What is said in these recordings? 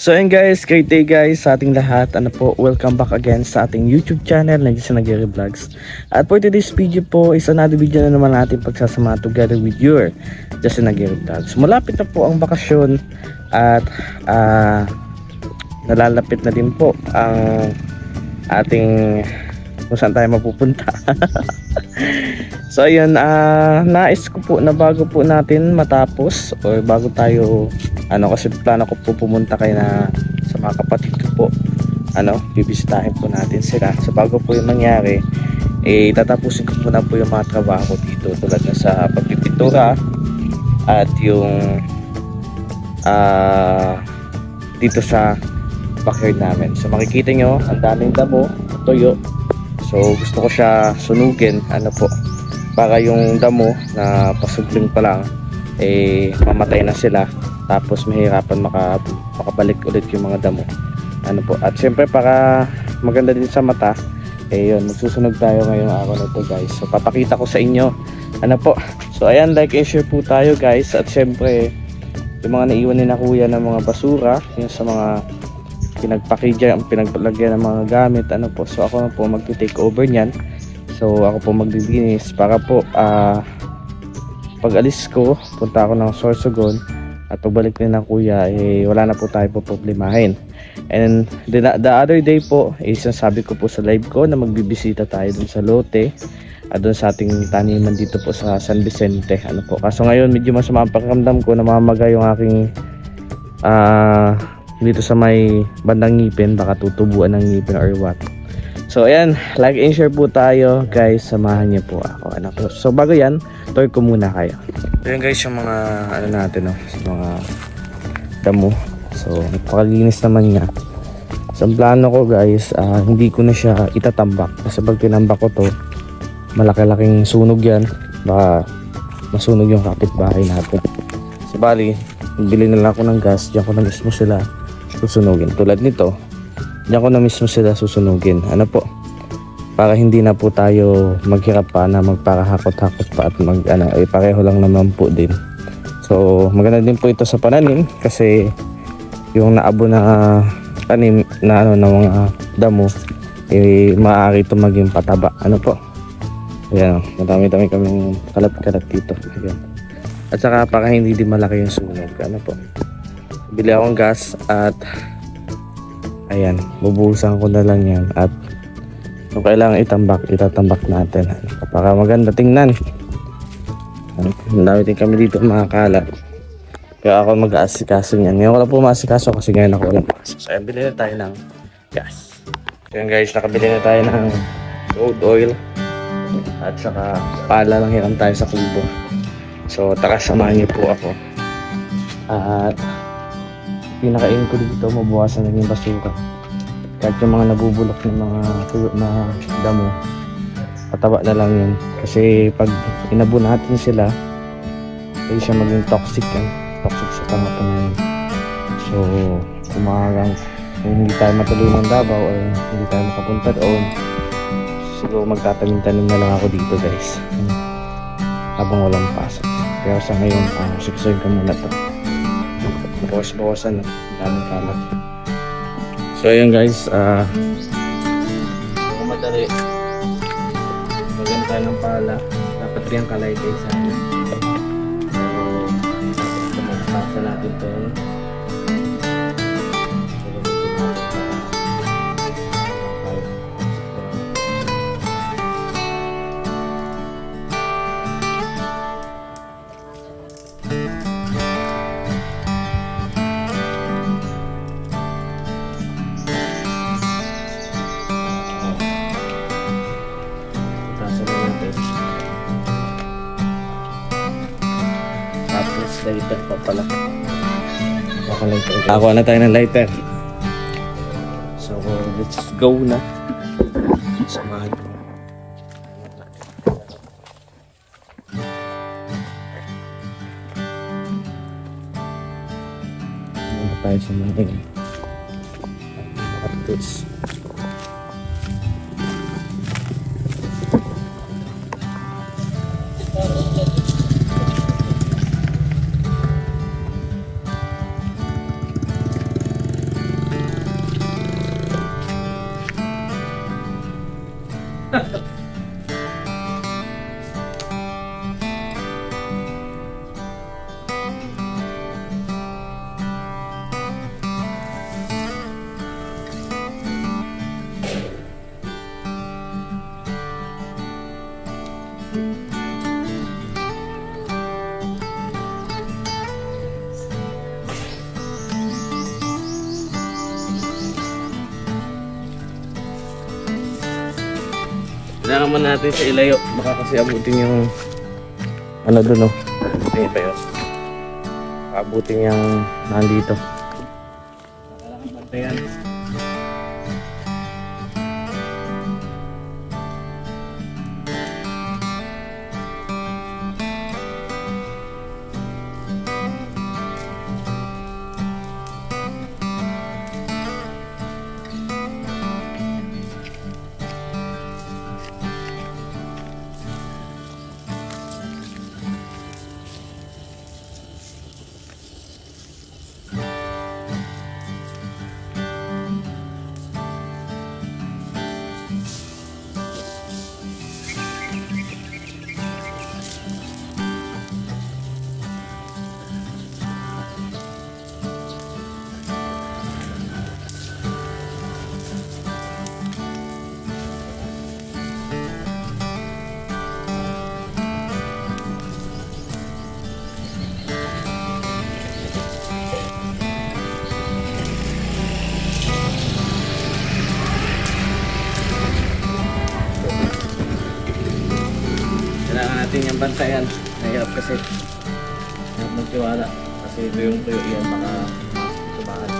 So ayun guys, great day guys sa ating lahat. Ano po, welcome back again sa ating YouTube channel na Nagere Vlogs. At for today's video po is another video na naman natin pagsasama together with your Nagere Vlogs. Malapit na po ang bakasyon at nalalapit na din po ang ating kung saan tayo mapupunta. So ayun, nais ko po na bago po natin matapos or bago tayo kasi plano ko po pumunta kayo na sa mga kapatid ko po, bibisitahin po natin sila. So bago po yung mangyari, tatapusin ko muna po yung mga trabaho dito tulad na sa pagpipintura at yung dito sa backyard namin. So makikita nyo ang daming damo, toyo. So gusto ko siya sunugin para yung damo na pasugling pa lang mamatay na sila, tapos mahirapan makabalik ulit yung mga damo at syempre para maganda din sa mata, yun, magsusunog tayo ngayong araw na ito guys. So papakita ko sa inyo so ayan, like and share po tayo guys. At syempre yung mga naiwan ni na kuya ng mga basura, yung sa mga pinaglagyan ng mga gamit so ako na po magti-take over niyan. So ako po maglilinis para po pag alis ko, punta ako ng Sorsogon at pagbalik din ng kuya, wala na po tayo po problemahin. And the other day po is sabi ko po sa live ko na magbibisita tayo dun sa lote at dun sa ating taniman dito po sa San Vicente kaso ngayon medyo masama ang pakiramdam ko, namamaga yung aking dito sa may bandang ngipin, baka tutubuan ng ngipin or what. So ayan, like and share po tayo guys, samahan niyo po ako So bago yan, tour ko muna kayo. So yun guys, yung mga natin sa mga damo. So napakalinis naman niya. So ang plano ko guys, hindi ko na siya itatambak kasi pag tinambak ko to, malaki-laking sunog yan, baka masunog yung kapitbahay natin. So bali, bili na lang ako ng gas, diyan ko na mismo sila susunugin. Tulad nito, diyan ko na mismo sila susunugin para hindi na po tayo maghirap pa na magparahakot-hakot pa at pareho lang naman po din. So maganda din po ito sa pananim kasi yung naabo na tanim na ng mga damo maaari ito maging pataba ayan, madami-dami kaming kalat-kalat dito. Ayan. At saka para hindi din malaki yung sunog bili akong gas at ayan, bubuhusan ko na lang yan at kung kailangan itatambak natin para maganda tingnan. Dami din kami dito mga kalat, kaya ako mag-aasikaso niyan. Ngayon ko lang po maasikaso kasi ngayon ako walang pasok. So ayan, bili na tayo ng gas. So ayan guys, nakabili na tayo ng road oil at saka pala lang hiram tayo sa kubo. So tara, samahan niyo po ako at pinakain ko dito, mabuwasan na yung basura. Kahit yung mga nabubulok ng mga tuyo na damo, pataba na lang yun. Kasi pag inabo natin sila, pwede siya maging toxic sa pangapan na yun. So kung hindi tayo matuloy ng Davao o hindi tayo makapunta doon, siguro magtatanim-tanim na lang ako dito guys habang walang pasok. Pero sa ngayon, siksuin ko muna to. Bawas-bawasan, daming kalat. So ayan guys, madali maganda ng pala, dapat rin ang kalay guys pero magpasa natin to. Lighter pa pala. Ako na tayo ng lighter. So let's go na. Samahan ko. Ano tayo sa mga cactus. Kailangan man natin sa ilayo, baka kasi abutin yung ano dun, oh. Tingin pa yun. Abutin yung nandito. Kailangan bantayan. Natin yung bantayan. Nahirap kasi hirap magtiwala kasi ito yung tuyo yan baka subahan.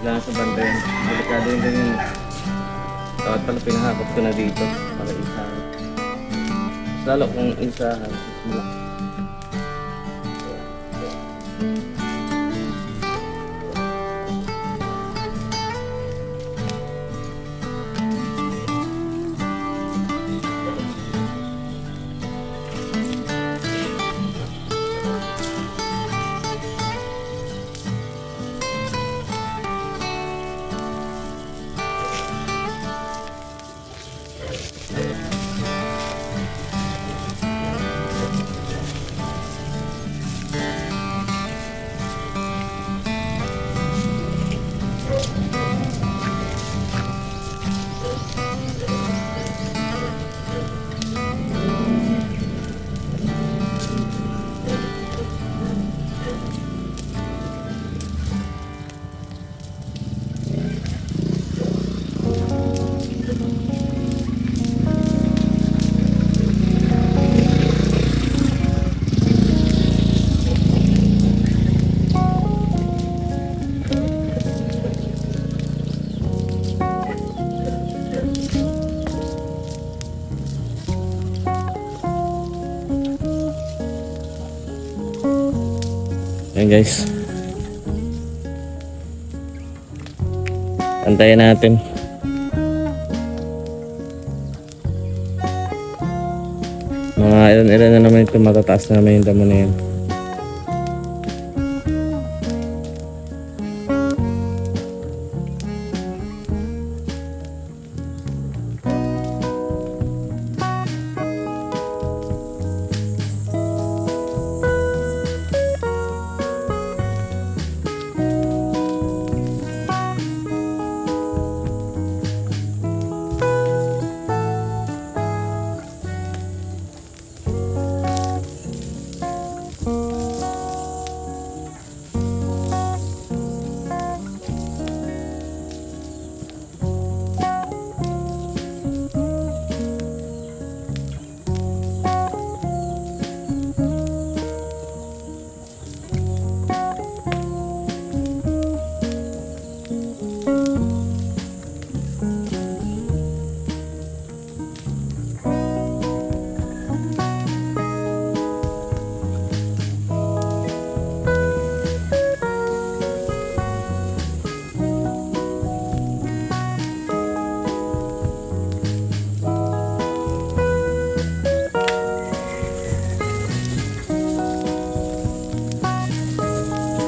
Kailangan sa bantayan. Delikado yung ganyan. Tawad pala pinahakot ko na dito para isahan. Mas lalo kung isahan, mas malaki. Ayan guys. Antayin natin. Mga ilan na naman ito, matataas na naman yung damo na yan.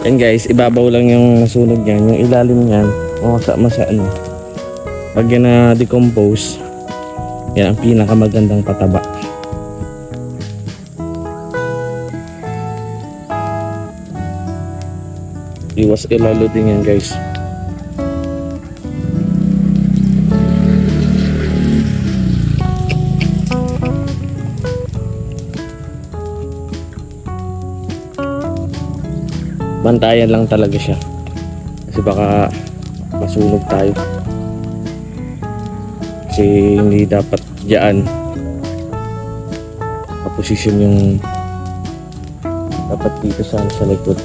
Yan guys, ibabaw lang yung nasunog yan. Yung ilalim niyan, masa ano. Pag yan na decompose, yan ang pinakamagandang pataba. Iwas ilalo din yan guys. Bantayan lang talaga siya kasi baka masunog tayo, kasi hindi dapat diyan kaposisyon yung dapat dito sa likod.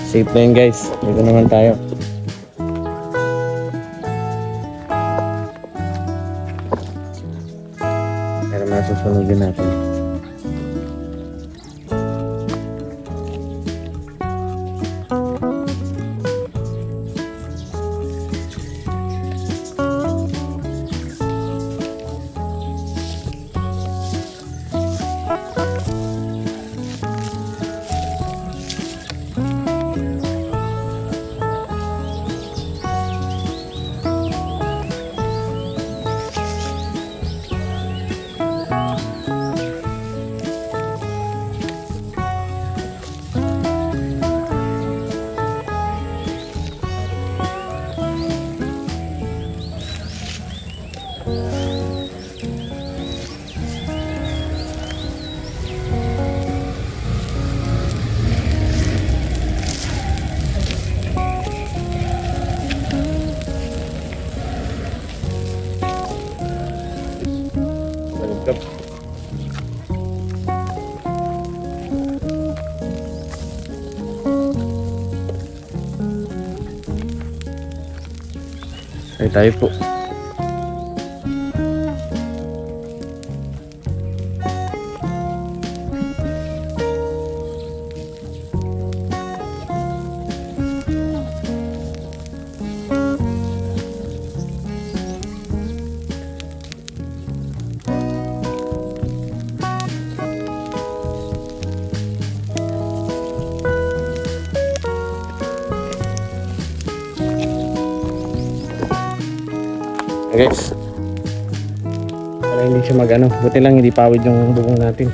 Safe na yun guys. Dito naman tayo. Pero masusunugin natin. Gab- Ay tayo po. Guys, para hindi siya mag ano, buti lang hindi pawid yung bubong natin.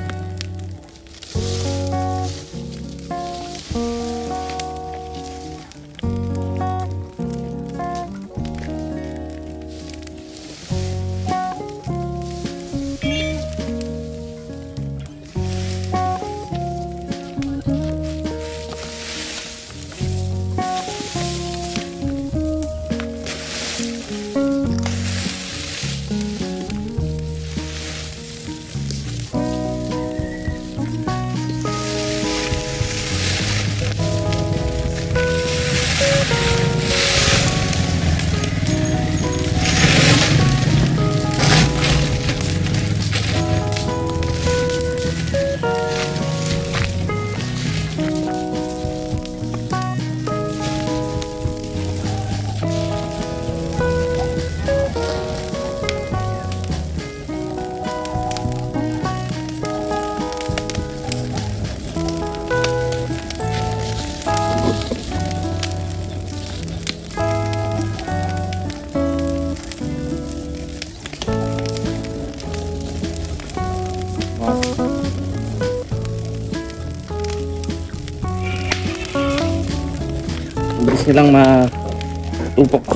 Bilis nilang matupok.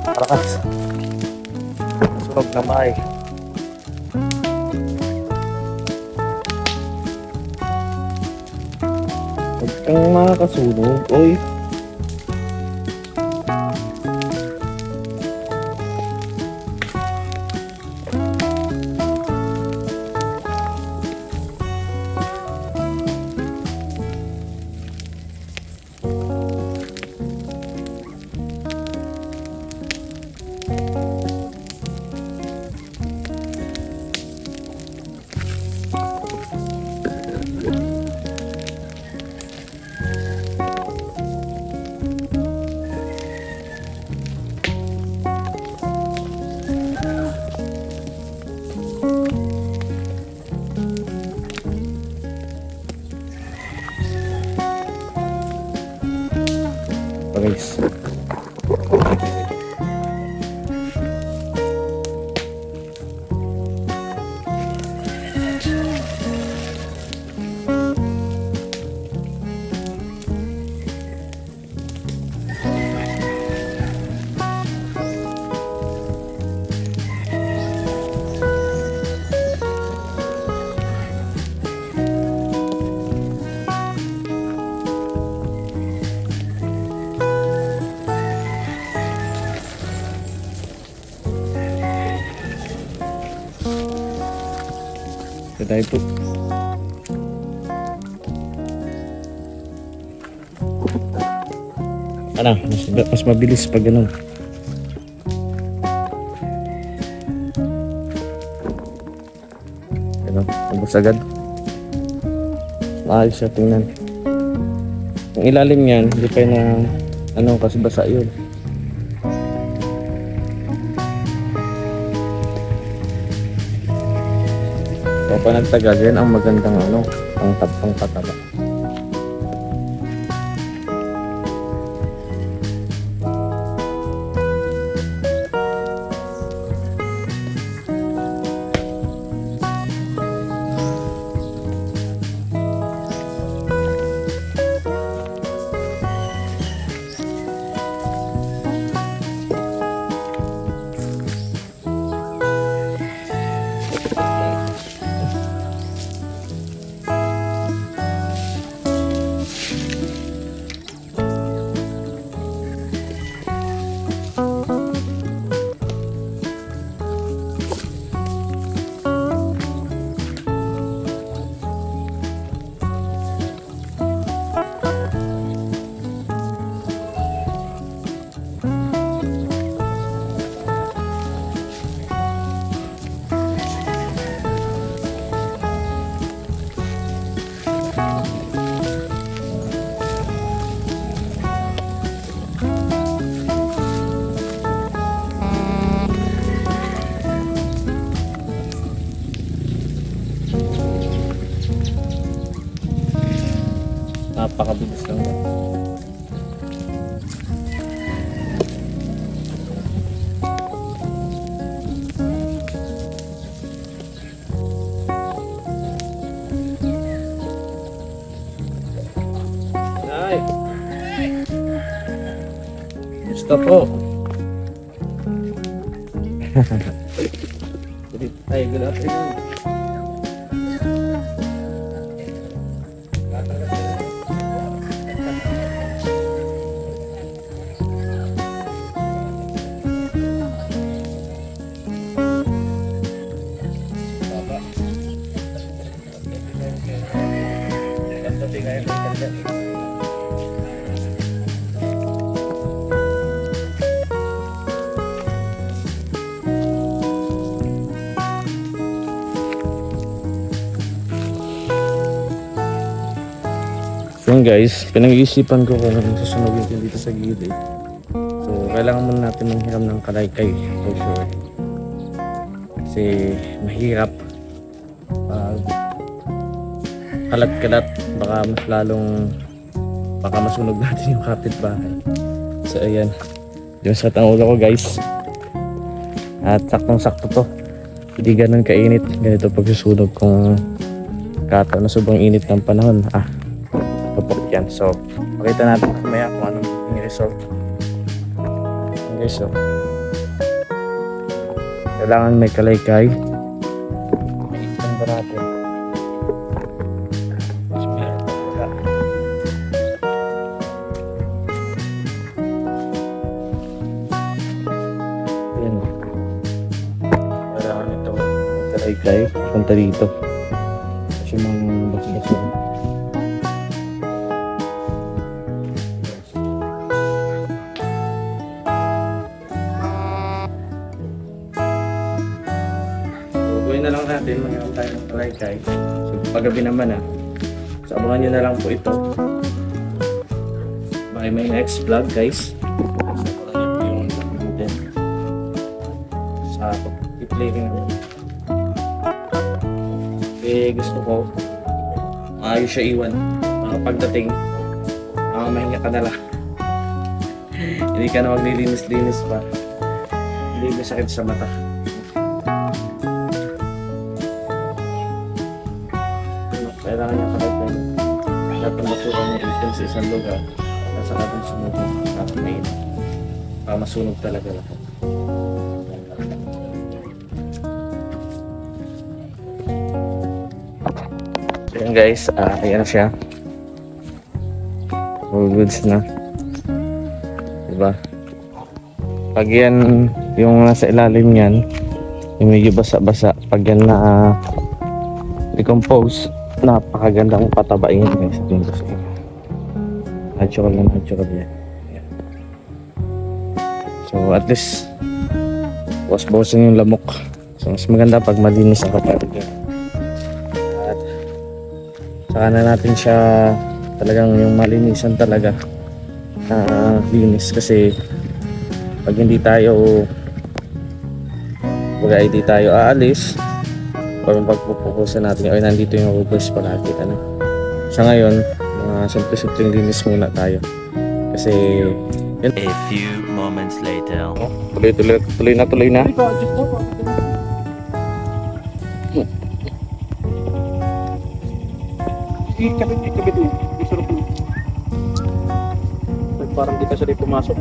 Parakas. Sunog na bahay. Huwag kang makakasunog. Oy. Guys, tayo po. Ano, mas mabilis pag ganun. Ano, ubos agad. Maayos siya tingnan. Yung ilalim yan, hindi pa na ano kasi basa yun. Kapag nagtagal yan ang magandang ano, ang tapang pataba. Napakabilis lang guys. Ay! Gusto po! Ay, good afternoon. So yun guys, pinag-iisipan ko kung susunogin ko dito sa gilid. So kailangan muna natin manghiram ng kalaykay for sure. Kasi mahirap pag kalat-kalat, baka mas lalong masunog natin yung kapitbahay. So ayan, yung sa ulo ko guys. At saktong-sakto to, hindi ganun kainit. Ganito pagsusunog kung kataon na sobrang init ng panahon. Papok yan. So makita natin mamaya kung anong yung result. Okay, so kailangan may kalaykay. Ikan ba natin? Ayan. Kailangan ito may kalaykay. Punta dito. Kasi mga bas-bas yan. Gawin na lang natin, magkakaroon tayo ng kalaykay. So paggabi naman so abangan nyo na lang po ito. Baka may next vlog guys. So abangan nyo po yung natin sa i-play rin natin. Eh gusto ko maayos siya iwan. Pagdating mahinga ka na lang. Hindi ka na maglilinis-linis pa. Hindi mo sakit sa mata. Kailangan niya kalaykay. Dapat masukan niya itin sa isang lugar. Nasa natin sunog sa main. Para masunog talaga lahat. So yun guys, ayan siya. All goods na. Diba? Pag yan, yung nasa ilalim yan, yung medyo basa-basa, pag yan na decompose, napakagandang patabain guys. Sabihin ko sa inyo, natural na natural yan. So at least bawas-bawasan yung lamok. So mas maganda pag malinis ang kapatid yan. At saka na natin siya talagang yung malinisan talaga linis. Kasi pag hindi tayo aalis or pagpupukusan natin ay nandito yung rubbers palagi sa ngayon mga simple-simpleng linis muna tayo kasi yun. A few moments later. Tuloy na ikabit parang di ka siya pumasok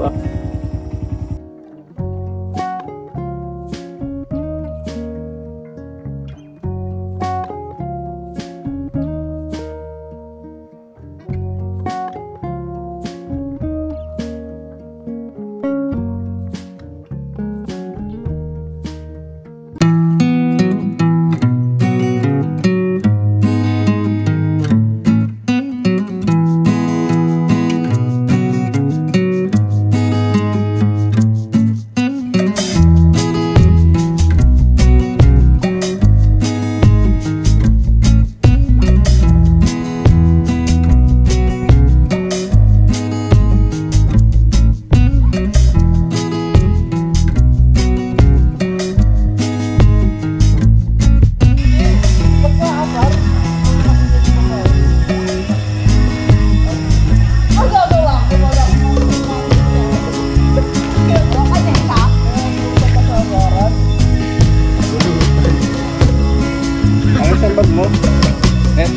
mo. Net.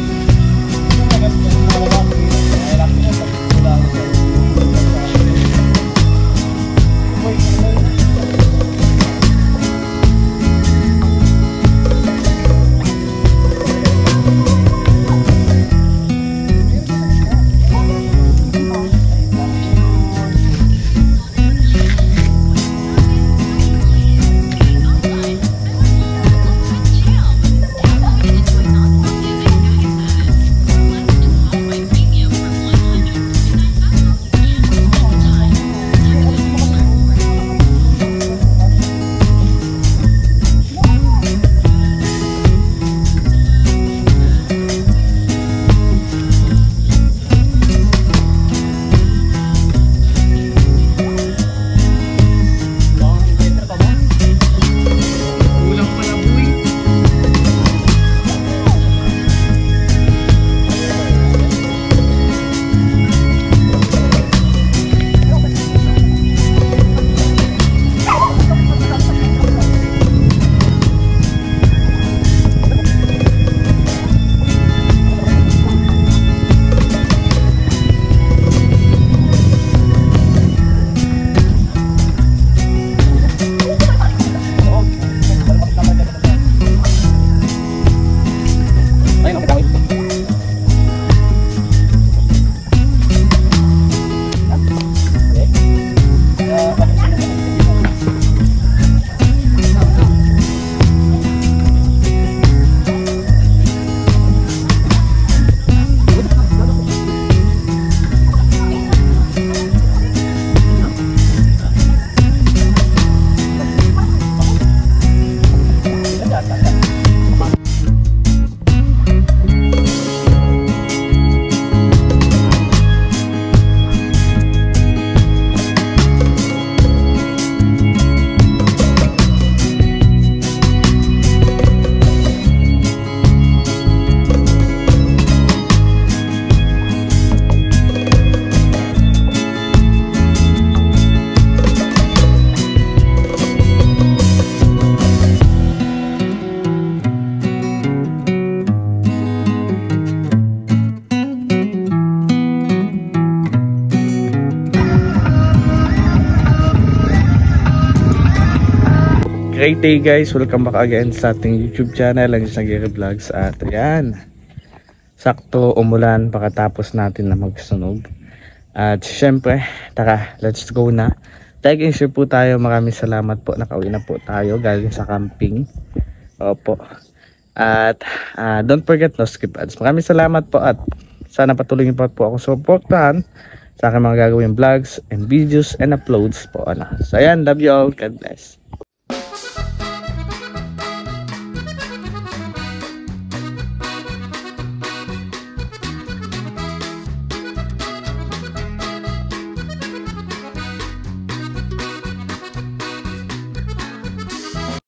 Great day guys, welcome back again sa ating YouTube channel, ang Isang Vlogs. At ayan, sakto umulan pagkatapos natin na magsunog. At syempre, tara, let's go na. Tag and share po tayo, maraming salamat po, nakauwi na po tayo galing sa camping. Opo. At don't forget no skip ads. Maraming salamat po at sana patuloy niyo po ako supportahan sa aking mga gagawin vlogs and videos and uploads po. So ayan, love you all, God bless.